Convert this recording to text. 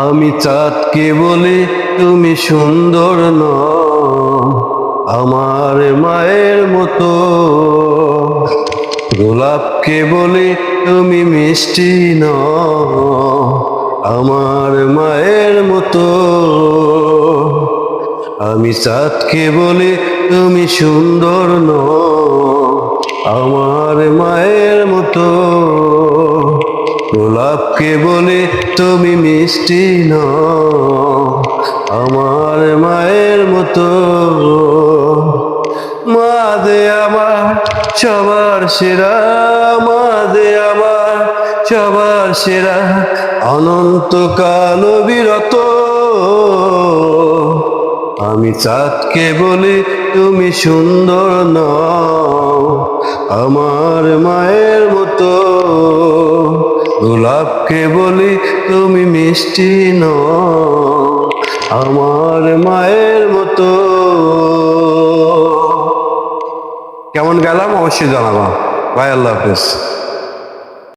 আমি চাঁদকে বলি তুমি সুন্দর নও, আমার মায়ের মতো। গোলাপকে বলি তুমি মিষ্টি নও, আমার মায়ের মতো। আমি চাঁদকে বলি তুমি সুন্দর নও, আমার মায়ের মতো। গোলাপকে বলি তুমি মিষ্টি নও, আমার মায়ের মতো। মা দে আমার সবার সেরা, মা দে আমার সবার সেরা, অনন্তকাল বিরত। আমি চাঁদকে বলি তুমি সুন্দর নও, আমার মায়ের মতো। গোলাপকে বলি তুমি মিষ্টি নও, আমার মায়ের মতো। কেমন গেলাম অবশ্যই জানাবা ভাই। আল্লাহ হাফেজ।